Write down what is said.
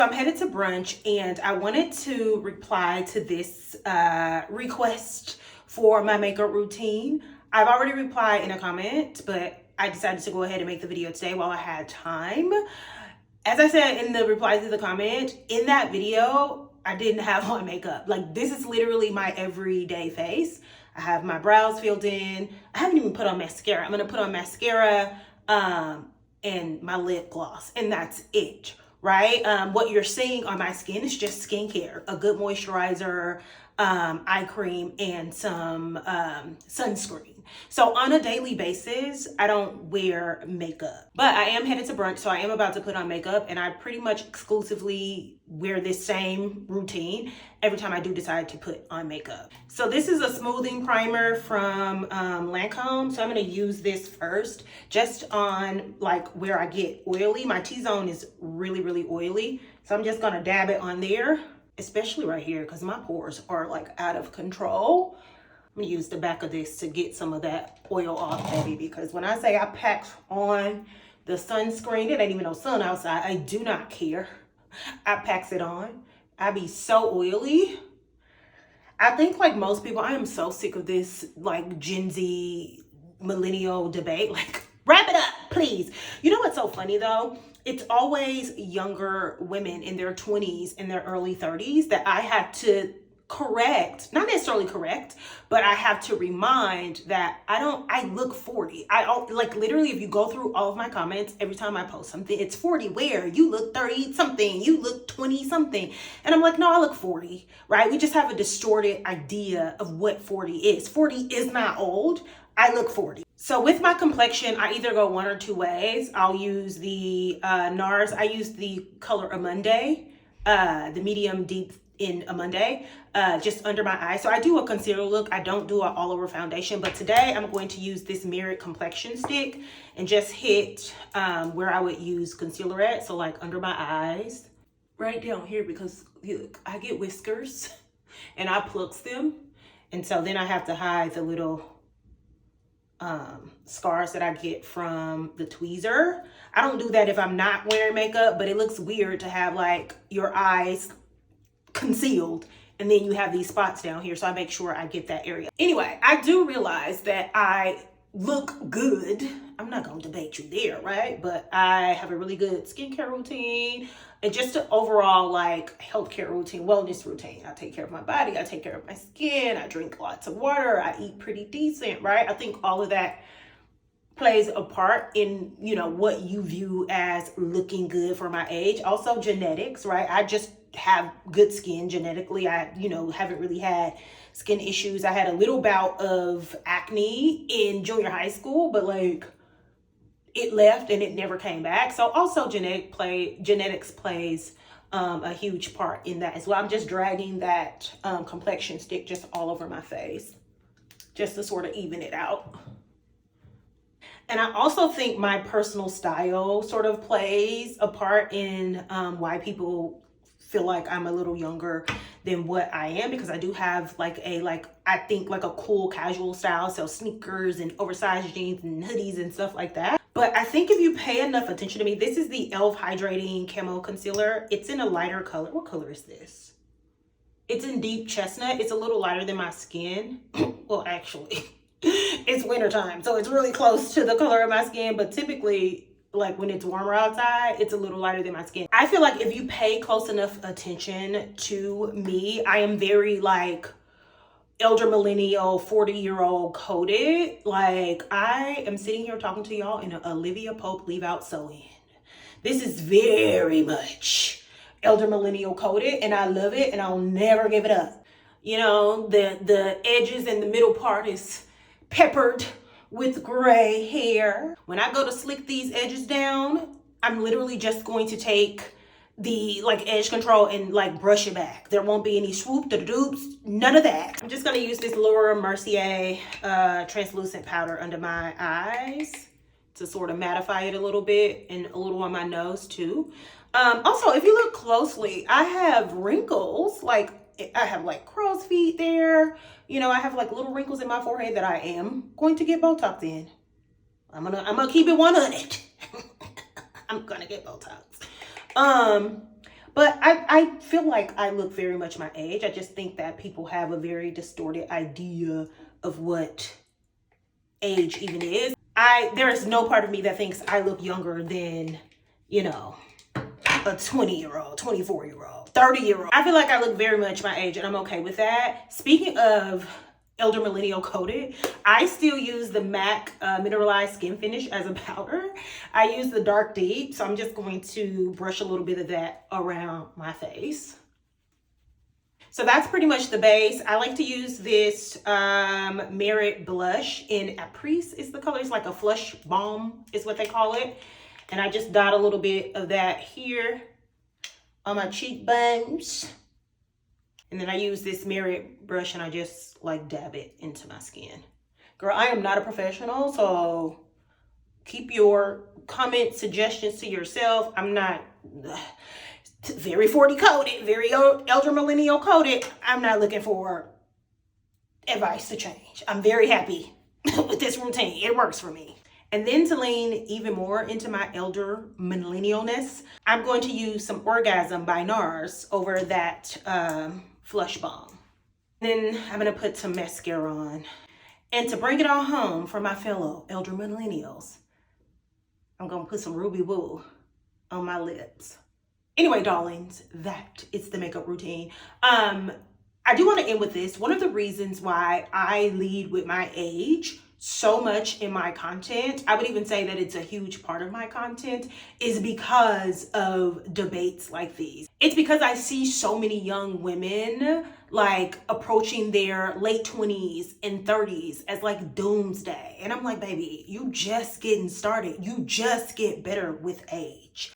I'm headed to brunch and I wanted to reply to this request for my makeup routine. I've already replied in a comment, but I decided to go ahead and make the video today while I had time. As I said in the reply to the comment, in that video, I didn't have on makeup. Like, this is literally my everyday face. I have my brows filled in. I haven't even put on mascara. I'm gonna put on mascara and my lip gloss, and that's it, right? What you're seeing on my skin is just skincare, a good moisturizer, eye cream, and some sunscreen. So on a daily basis, I don't wear makeup, but I am headed to brunch, so I am about to put on makeup, and I pretty much exclusively wear this same routine every time I do decide to put on makeup. So this is a smoothing primer from Lancome. So I'm gonna use this first, just on like where I get oily. My T-zone is really, really oily. So I'm just gonna dab it on there, especially right here, because my pores are like out of control. I'm gonna use the back of this to get some of that oil off, baby, because when I say I packed on the sunscreen, it ain't even no sun outside. I do not care. I packs it on. I be so oily. I think like most people, I am so sick of this like Gen Z millennial debate. Like, wrap it up, please. You know what's so funny though? It's always younger women in their 20s and their early 30s that I have to correct, not necessarily correct, but I have to remind that I look 40. I don't, like, literally, if you go through all of my comments, every time I post something, it's 40 where? You look 30 something, you look 20 something. And I'm like, no, I look 40, right? We just have a distorted idea of what 40 is. 40 is not old. I look 40. So with my complexion, I either go one or two ways. I'll use the NARS. I use the color Amunde, the medium deep in Amunde, just under my eye. So I do a concealer look. I don't do an all over foundation, but today I'm going to use this mirrored complexion stick and just hit where I would use concealer at. So like under my eyes, right down here, because look, I get whiskers and I plucks them. And so then I have to hide the little scars that I get from the tweezer. I don't do that if I'm not wearing makeup, but it looks weird to have like your eyes concealed and then you have these spots down here, so I make sure I get that area. Anyway, I do realize that I look good. I'm not gonna debate you there, right? But I have a really good skincare routine and just an overall like healthcare routine, wellness routine. I take care of my body, I take care of my skin, I drink lots of water, I eat pretty decent, right? I think all of that plays a part in, you know, what you view as looking good for my age. Also genetics, right? I just have good skin genetically. I, you know, haven't really had skin issues. I had a little bout of acne in junior high school, but like it left and it never came back. So also genetics plays a huge part in that as well. I'm just dragging that complexion stick just all over my face just to sort of even it out. And I also think my personal style sort of plays a part in why people feel like I'm a little younger than what I am, because I do have like I think like a cool casual style. So sneakers and oversized jeans and hoodies and stuff like that. But I think if you pay enough attention to me, this is the e.l.f. Hydrating Camo Concealer. It's in a lighter color. What color is this? It's in deep chestnut. It's a little lighter than my skin. Well, actually, it's wintertime, so it's really close to the color of my skin, but typically like when it's warmer outside, it's a little lighter than my skin. I feel like if you pay close enough attention to me, I am very like elder millennial, 40-year-old coded. Like I am sitting here talking to y'all in an Olivia Pope leave out sew-in. This is very much elder millennial coded and I love it and I'll never give it up. You know, the edges and the middle part is peppered with gray hair. When I go to slick these edges down, I'm literally just going to take the like edge control and like brush it back. There won't be any swoop, the dupes, none of that. I'm just gonna use this Laura Mercier translucent powder under my eyes to sort of mattify it a little bit and a little on my nose too. Also, if you look closely, I have wrinkles, like I have like crow's feet there. You know, I have like little wrinkles in my forehead that I am going to get Botox in. I'm gonna keep it 100. I'm gonna get Botox. But I feel like I look very much my age. I just think that people have a very distorted idea of what age even is. There is no part of me that thinks I look younger than, you know, a 20-year-old, 24-year-old, 30-year-old. I feel like I look very much my age and I'm okay with that. Speaking of elder millennial coated, I still use the MAC mineralized skin finish as a powder. I use the dark deep, so I'm just going to brush a little bit of that around my face. So that's pretty much the base. I like to use this Merit blush in Apres is the color. It's like a flush balm is what they call it. And I just dot a little bit of that here on my cheekbones. And then I use this Merit brush and I just like dab it into my skin. Girl, I am not a professional, so keep your comment suggestions to yourself. I'm not very 40 coded, very elder millennial coded. I'm not looking for advice to change. I'm very happy with this routine. It works for me. And then to lean even more into my elder millennialness, I'm going to use some Orgasm by NARS over that Flush Balm. Then I'm gonna put some mascara on. And to bring it all home for my fellow elder millennials, I'm gonna put some Ruby Woo on my lips. Anyway, darlings, that is the makeup routine. I do want to end with this. One of the reasons why I lead with my age so much in my content, I would even say that it's a huge part of my content, is because of debates like these. It's because I see so many young women like approaching their late 20s and 30s as like doomsday. And I'm like, baby, you just getting started. You just get better with age.